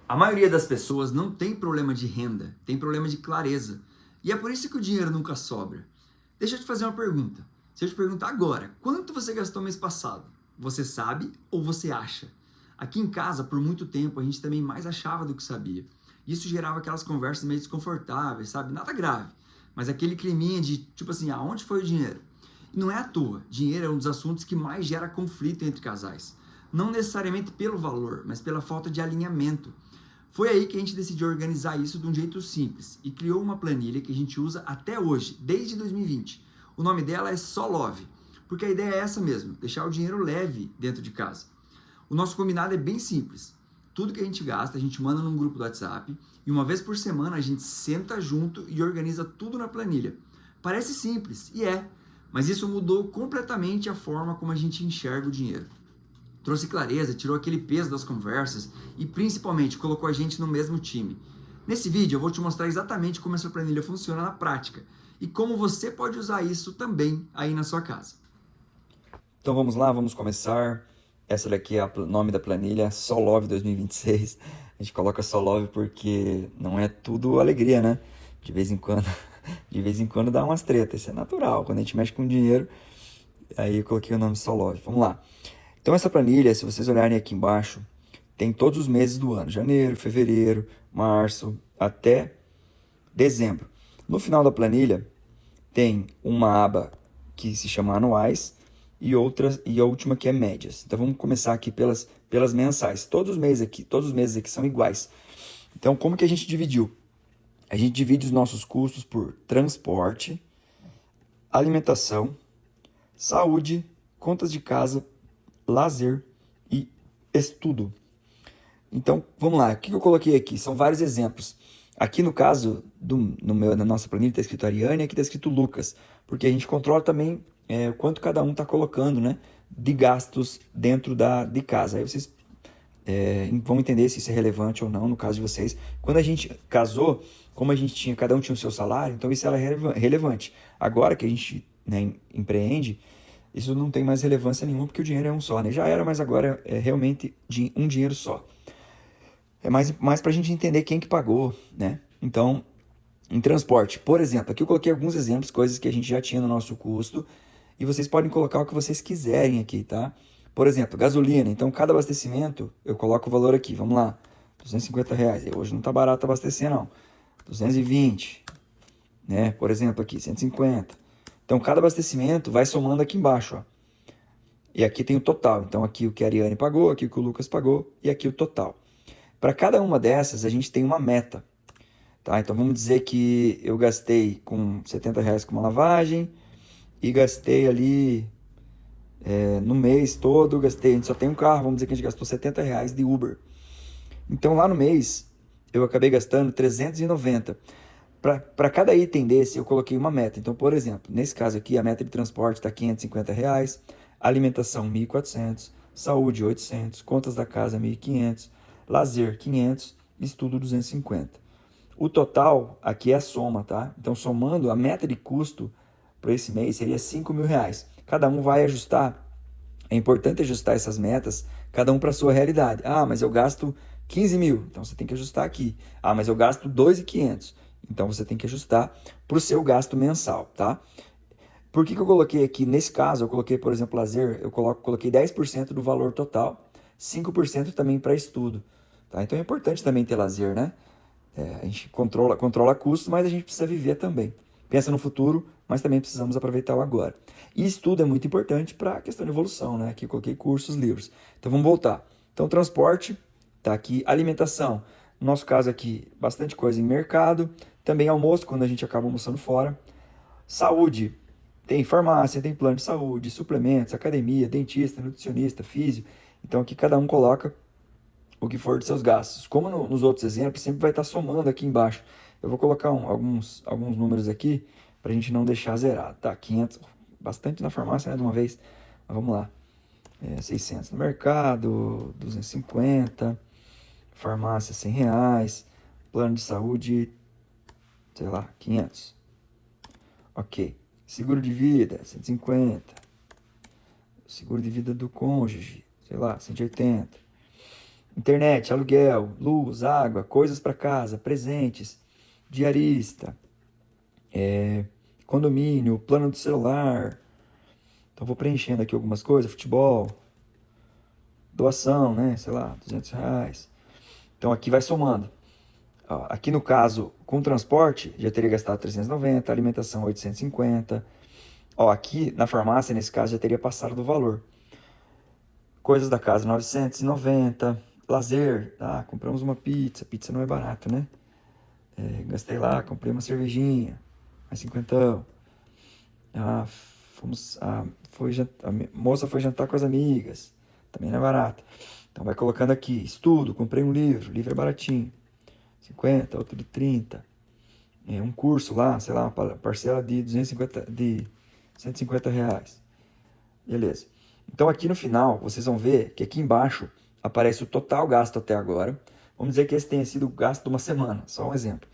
A maioria das pessoas não tem problema de renda, tem problema de clareza. E é por isso que o dinheiro nunca sobra. Deixa eu te fazer uma pergunta. Se eu te perguntar agora, quanto você gastou mês passado? Você sabe ou você acha? Aqui em casa, por muito tempo, a gente também mais achava do que sabia. Isso gerava aquelas conversas meio desconfortáveis, sabe? Nada grave. Mas aquele climinha de, tipo assim, aonde foi o dinheiro? E não é à toa. Dinheiro é um dos assuntos que mais gera conflito entre casais. Não necessariamente pelo valor, mas pela falta de alinhamento. Foi aí que a gente decidiu organizar isso de um jeito simples e criou uma planilha que a gente usa até hoje, desde 2020. O nome dela é Só Love, porque a ideia é essa mesmo, deixar o dinheiro leve dentro de casa. O nosso combinado é bem simples. Tudo que a gente gasta, a gente manda num grupo do WhatsApp e uma vez por semana a gente senta junto e organiza tudo na planilha. Parece simples, e é, mas isso mudou completamente a forma como a gente enxerga o dinheiro. Trouxe clareza, tirou aquele peso das conversas e principalmente colocou a gente no mesmo time. Nesse vídeo eu vou te mostrar exatamente como essa planilha funciona na prática e como você pode usar isso também aí na sua casa. Então vamos lá, vamos começar. Essa daqui é o nome da planilha, Só Love 2026. A gente coloca Só Love porque não é tudo alegria, né? De vez em quando, de vez em quando dá umas tretas, isso é natural. Quando a gente mexe com dinheiro, aí eu coloquei o nome Só Love. Vamos lá. Então essa planilha, se vocês olharem aqui embaixo, tem todos os meses do ano, janeiro, fevereiro, março, até dezembro. No final da planilha tem uma aba que se chama anuais e a última que é médias. Então vamos começar aqui pelas mensais. Todos os meses aqui são iguais. Então como que a gente dividiu? A gente divide os nossos custos por transporte, alimentação, saúde, contas de casa, lazer e estudo. Então, vamos lá. O que eu coloquei aqui? São vários exemplos. Aqui no caso, na nossa planilha está escrito Ariane, aqui está escrito Lucas, porque a gente controla também o quanto cada um está colocando, né, de gastos dentro de casa. Aí vocês vão entender se isso é relevante ou não no caso de vocês. Quando a gente casou, como cada um tinha o seu salário, então isso era relevante. Agora que a gente, né, empreende, isso não tem mais relevância nenhuma, porque o dinheiro é um só, né? Já era, mas agora é realmente um dinheiro só. É mais para a gente entender quem que pagou, né? Então, em transporte, por exemplo, aqui eu coloquei alguns exemplos, coisas que a gente já tinha no nosso custo, e vocês podem colocar o que vocês quiserem aqui, tá? Por exemplo, gasolina. Então, cada abastecimento, eu coloco o valor aqui, vamos lá, R$ 250. Hoje não tá barato abastecer, não. 220, né? Por exemplo, aqui, 150. Então, cada abastecimento vai somando aqui embaixo, ó. E aqui tem o total. Então, aqui o que a Ariane pagou, aqui o que o Lucas pagou, e aqui o total. Para cada uma dessas, a gente tem uma meta. Tá? Então, vamos dizer que eu gastei com R$ 70 com uma lavagem e gastei ali no mês todo, a gente só tem um carro, vamos dizer que a gente gastou R$ 70 de Uber. Então, lá no mês, eu acabei gastando 390. Para cada item desse, eu coloquei uma meta. Então, por exemplo, nesse caso aqui, a meta de transporte está R$ 550, alimentação 1.400, saúde 800, contas da casa 1.500, lazer 500, estudo 250. O total aqui é a soma, tá? Então, somando, a meta de custo para esse mês seria R$ 5.000. Cada um vai ajustar. É importante ajustar essas metas, cada um para a sua realidade. Ah, mas eu gasto 15 mil, então você tem que ajustar aqui. Ah, mas eu gasto 2.500, então você tem que ajustar para o seu gasto mensal, tá? Por que eu coloquei aqui, nesse caso, eu coloquei, por exemplo, lazer, eu coloquei 10% do valor total, 5% também para estudo, tá? Então é importante também ter lazer, né? A gente controla custos, mas a gente precisa viver também. Pensa no futuro, mas também precisamos aproveitar o agora. E estudo é muito importante para a questão de evolução, né? Aqui eu coloquei cursos, livros. Então vamos voltar. Então transporte, tá aqui. Alimentação, no nosso caso aqui, bastante coisa em mercado. Também almoço, quando a gente acaba almoçando fora. Saúde, tem farmácia, tem plano de saúde, suplementos, academia, dentista, nutricionista, físio. Então aqui cada um coloca o que for de seus gastos. Como nos outros exemplos, sempre vai estar somando aqui embaixo. Eu vou colocar alguns números aqui para a gente não deixar zerado. Tá, 500, bastante na farmácia, né, de uma vez. Mas vamos lá. 600 no mercado, 250, farmácia R$ 100, plano de saúde, sei lá, 500. Ok. Seguro de vida, 150. Seguro de vida do cônjuge, sei lá, 180. internet, aluguel, luz, água, coisas para casa, presentes, diarista, condomínio, plano do celular. Então vou preenchendo aqui algumas coisas, futebol, doação, né? Sei lá, R$ 200. Então aqui vai somando. Ó, aqui no caso, com transporte, já teria gastado 390, alimentação 850. Ó, aqui na farmácia, nesse caso, já teria passado do valor. Coisas da casa, 990. Lazer, compramos uma pizza. Pizza não é barato, né? Gastei lá, comprei uma cervejinha, mais 50. A moça foi jantar com as amigas, também não é barato. Então vai colocando aqui, estudo, comprei um livro é baratinho, 50, outro de 30. Um curso lá, sei lá, uma parcela de 150 reais. Beleza. Então aqui no final, vocês vão ver que aqui embaixo aparece o total gasto até agora. Vamos dizer que esse tenha sido o gasto de uma semana, só um exemplo.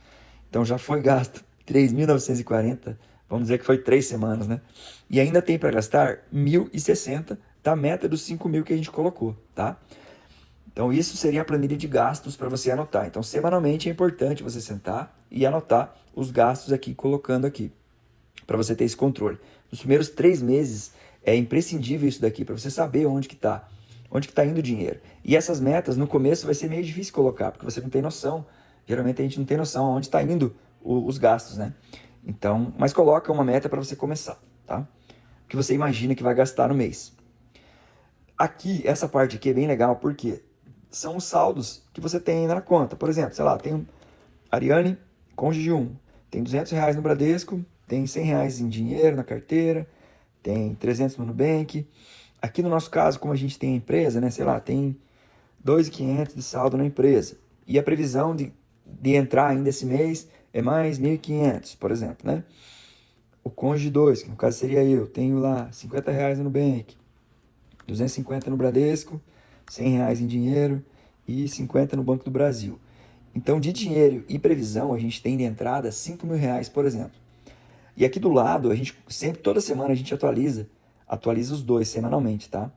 Então já foi gasto 3.940, vamos dizer que foi 3 semanas, né? E ainda tem para gastar 1.060 da meta dos 5.000 que a gente colocou, tá? Então isso seria a planilha de gastos para você anotar. Então semanalmente é importante você sentar e anotar os gastos aqui, colocando aqui, para você ter esse controle. Nos primeiros 3 meses é imprescindível isso daqui, para você saber onde que está indo o dinheiro. E essas metas no começo vai ser meio difícil colocar, porque você não tem noção. Geralmente a gente não tem noção onde está indo os gastos, né? Então, mas coloca uma meta para você começar, tá? O que você imagina que vai gastar no mês. Aqui, essa parte aqui é bem legal, porque são os saldos que você tem ainda na conta. Por exemplo, sei lá, tem Ariane, cônjuge 1, tem R$ 200 no Bradesco, tem R$ 100 em dinheiro na carteira, tem 300 no Nubank. Aqui no nosso caso, como a gente tem a empresa, né, sei lá, tem 2.500 de saldo na empresa. E a previsão de entrar ainda esse mês é mais 1.500, por exemplo, né? O cônjuge 2, que no caso seria eu, tenho lá R$ 50 no Nubank, 250 no Bradesco, R$ 100 em dinheiro e 50 no Banco do Brasil. Então, de dinheiro e previsão, a gente tem de entrada R$ 5.000, por exemplo. E aqui do lado, a gente sempre, toda semana, a gente atualiza os dois semanalmente, tá?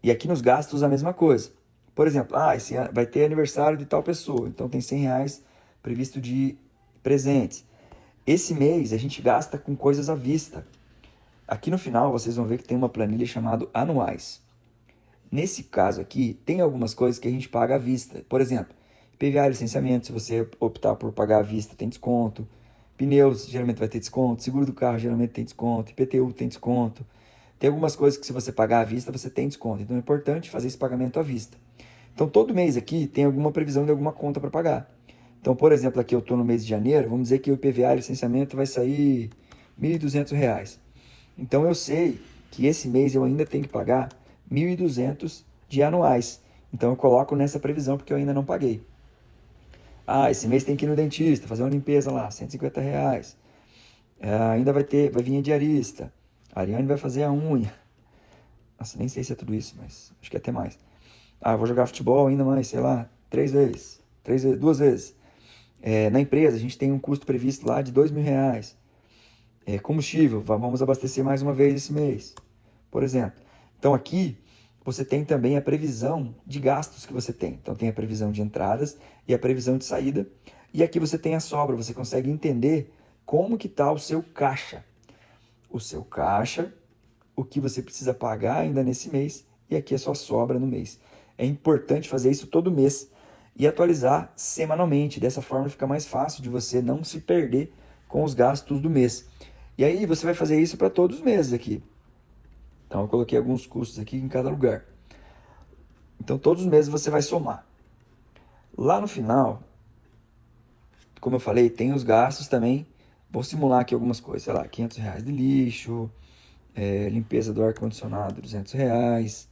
E aqui nos gastos a mesma coisa. Por exemplo, esse ano vai ter aniversário de tal pessoa, então tem R$ 100 previsto de presentes. Esse mês a gente gasta com coisas à vista. Aqui no final vocês vão ver que tem uma planilha chamada anuais. Nesse caso aqui, tem algumas coisas que a gente paga à vista. Por exemplo, IPVA e licenciamento, se você optar por pagar à vista, tem desconto. Pneus, geralmente vai ter desconto. Seguro do carro, geralmente tem desconto. IPTU tem desconto. Tem algumas coisas que se você pagar à vista, você tem desconto. Então é importante fazer esse pagamento à vista. Então todo mês aqui tem alguma previsão de alguma conta para pagar. Então, por exemplo, aqui eu estou no mês de janeiro, vamos dizer que o IPVA e licenciamento vai sair R$ 1.200. Então eu sei que esse mês eu ainda tenho que pagar 1.200 de anuais. Então eu coloco nessa previsão porque eu ainda não paguei. Esse mês tem que ir no dentista, fazer uma limpeza lá, R$ 150. Ainda vai vir a diarista. A Ariane vai fazer a unha. Nossa, nem sei se é tudo isso, mas acho que é até mais. Eu vou jogar futebol ainda mais, sei lá, 2 vezes. Na empresa, a gente tem um custo previsto lá de R$ 2.000. Combustível, vamos abastecer mais uma vez esse mês, por exemplo. Então aqui você tem também a previsão de gastos que você tem. Então tem a previsão de entradas e a previsão de saída. E aqui você tem a sobra, você consegue entender como que está o seu caixa. O seu caixa, o que você precisa pagar ainda nesse mês e aqui a sua sobra no mês. É importante fazer isso todo mês e atualizar semanalmente. Dessa forma fica mais fácil de você não se perder com os gastos do mês. E aí você vai fazer isso para todos os meses aqui. Então eu coloquei alguns custos aqui em cada lugar. Então todos os meses você vai somar. Lá no final, como eu falei, tem os gastos também. Vou simular aqui algumas coisas, sei lá, R$ 500 de lixo, limpeza do ar-condicionado, R$ 200,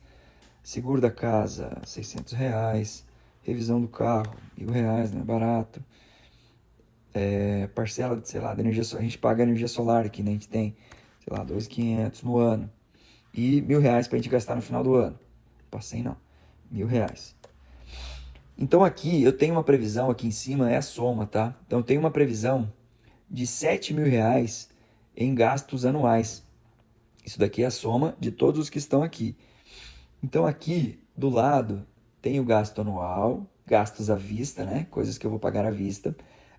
seguro da casa, R$ 600, revisão do carro, R$ 1.000, não é barato. Parcela, sei lá, da energia solar, a gente paga a energia solar aqui, né? A gente tem, sei lá, 2.500 no ano. E R$ 1.000 pra gente gastar no final do ano. Passei não, R$ 1.000. Então aqui eu tenho uma previsão, aqui em cima é a soma, tá? Então eu tenho uma previsão de R$ 7.000 em gastos anuais. Isso daqui é a soma de todos os que estão aqui. Então aqui do lado tem o gasto anual, gastos à vista, né? Coisas que eu vou pagar à vista.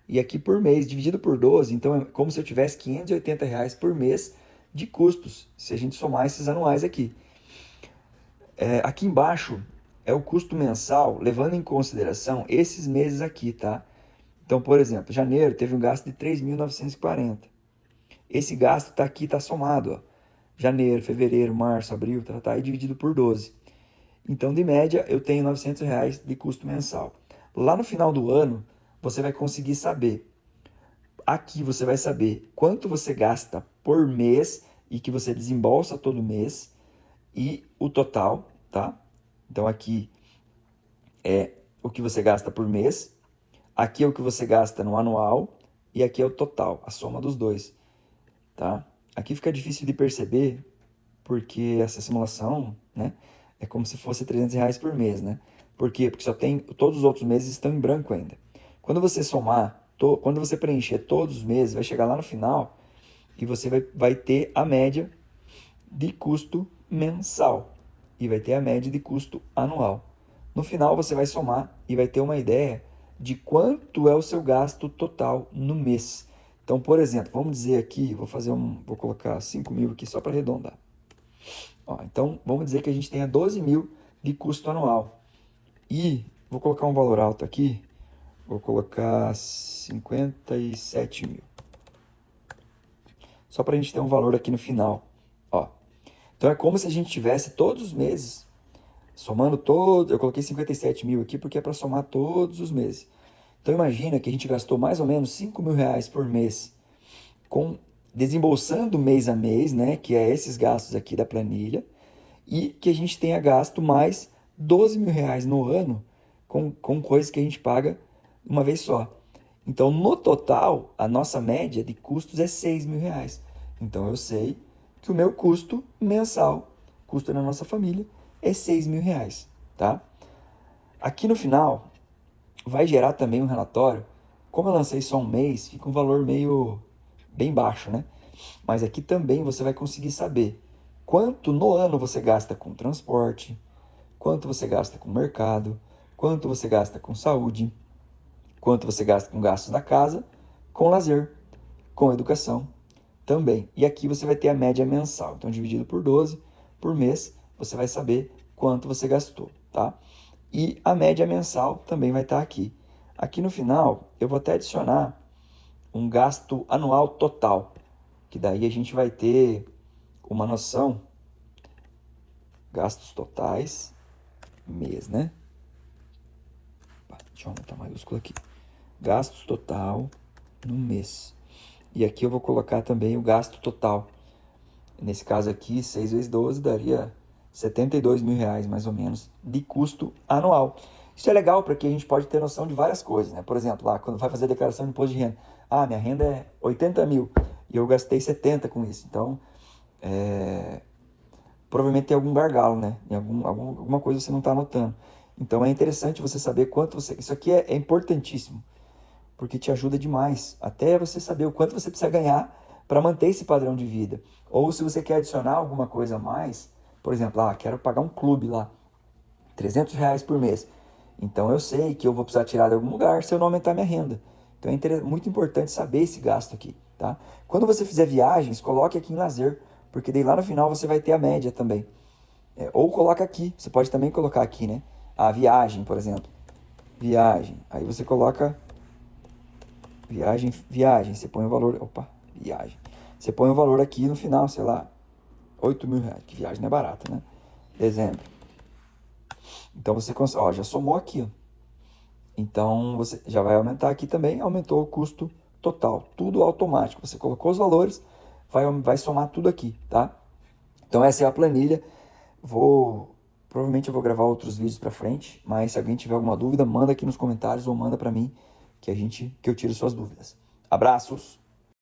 E aqui por mês, dividido por 12, então é como se eu tivesse R$ 580 por mês de custos, se a gente somar esses anuais aqui. Aqui embaixo é o custo mensal, levando em consideração esses meses aqui, tá? Então, por exemplo, janeiro teve um gasto de 3.940. Esse gasto está aqui, está somado, ó. Janeiro, fevereiro, março, abril, tá aí dividido por 12. Então, de média, eu tenho R$ 900 de custo mensal. Lá no final do ano, você vai conseguir saber. Aqui você vai saber quanto você gasta por mês e que você desembolsa todo mês e o total, tá? Então, aqui é o que você gasta por mês, aqui é o que você gasta no anual e aqui é o total, a soma dos dois, tá? Aqui fica difícil de perceber porque essa simulação, né, é como se fosse R$ 300 por mês, né? Por quê? Porque todos os outros meses estão em branco ainda. Quando você somar, quando você preencher todos os meses, vai chegar lá no final e você vai ter a média de custo mensal e vai ter a média de custo anual. No final você vai somar e vai ter uma ideia de quanto é o seu gasto total no mês. Então, por exemplo, vamos dizer aqui, vou colocar 5.000 aqui só para arredondar. Então, vamos dizer que a gente tenha 12.000 de custo anual. E vou colocar um valor alto aqui, vou colocar 57.000. Só para a gente ter um valor aqui no final. Então, é como se a gente tivesse todos os meses, somando todos. Eu coloquei 57.000 aqui porque é para somar todos os meses. Então, imagina que a gente gastou mais ou menos R$ 5.000 por mês desembolsando mês a mês, né, que é esses gastos aqui da planilha, e que a gente tenha gasto mais R$ 12.000 no ano com coisas que a gente paga uma vez só. Então, no total, a nossa média de custos é R$ 6.000. Então, eu sei que o meu custo mensal, custo da nossa família, é R$ 6.000, tá? Aqui no final, vai gerar também um relatório. Como eu lancei só um mês, fica um valor bem baixo, né? Mas aqui também você vai conseguir saber quanto no ano você gasta com transporte, quanto você gasta com mercado, quanto você gasta com saúde, quanto você gasta com gastos da casa, com lazer, com educação também. E aqui você vai ter a média mensal. Então, dividido por 12, por mês, você vai saber quanto você gastou, tá? E a média mensal também vai estar aqui. Aqui no final, eu vou até adicionar um gasto anual total, que daí a gente vai ter uma noção, gastos totais, mês, né? Deixa eu aumentar a maiúscula aqui. Gastos total no mês. E aqui eu vou colocar também o gasto total. Nesse caso aqui, 6 vezes 12 daria R$ 72.000, mais ou menos, de custo anual. Isso é legal porque a gente pode ter noção de várias coisas, né? Por exemplo, lá quando vai fazer a declaração de imposto de renda. Minha renda é 80.000 e eu gastei 70 com isso. Então, provavelmente tem algum gargalo, né? Em alguma coisa você não está anotando. Então, é interessante você saber quanto você... Isso aqui é importantíssimo, porque te ajuda demais. Até você saber o quanto você precisa ganhar para manter esse padrão de vida. Ou se você quer adicionar alguma coisa a mais, por exemplo, quero pagar um clube lá, R$ 300 por mês. Então, eu sei que eu vou precisar tirar de algum lugar se eu não aumentar minha renda. Então, é muito importante saber esse gasto aqui, tá? Quando você fizer viagens, coloque aqui em lazer, porque daí lá no final você vai ter a média também. Ou coloca aqui, você pode também colocar aqui, né? Viagem, por exemplo. Viagem. Aí você coloca viagem, você põe o valor... viagem. Você põe o valor aqui no final, sei lá, R$ 8.000, que viagem não é barata, né? Dezembro. Então, você consegue, já somou aqui, ó. Então, você já vai aumentar aqui também, aumentou o custo total, tudo automático. Você colocou os valores, vai somar tudo aqui, tá? Então, essa é a planilha. Provavelmente eu vou gravar outros vídeos para frente, mas se alguém tiver alguma dúvida, manda aqui nos comentários ou manda para mim que eu tiro suas dúvidas. Abraços!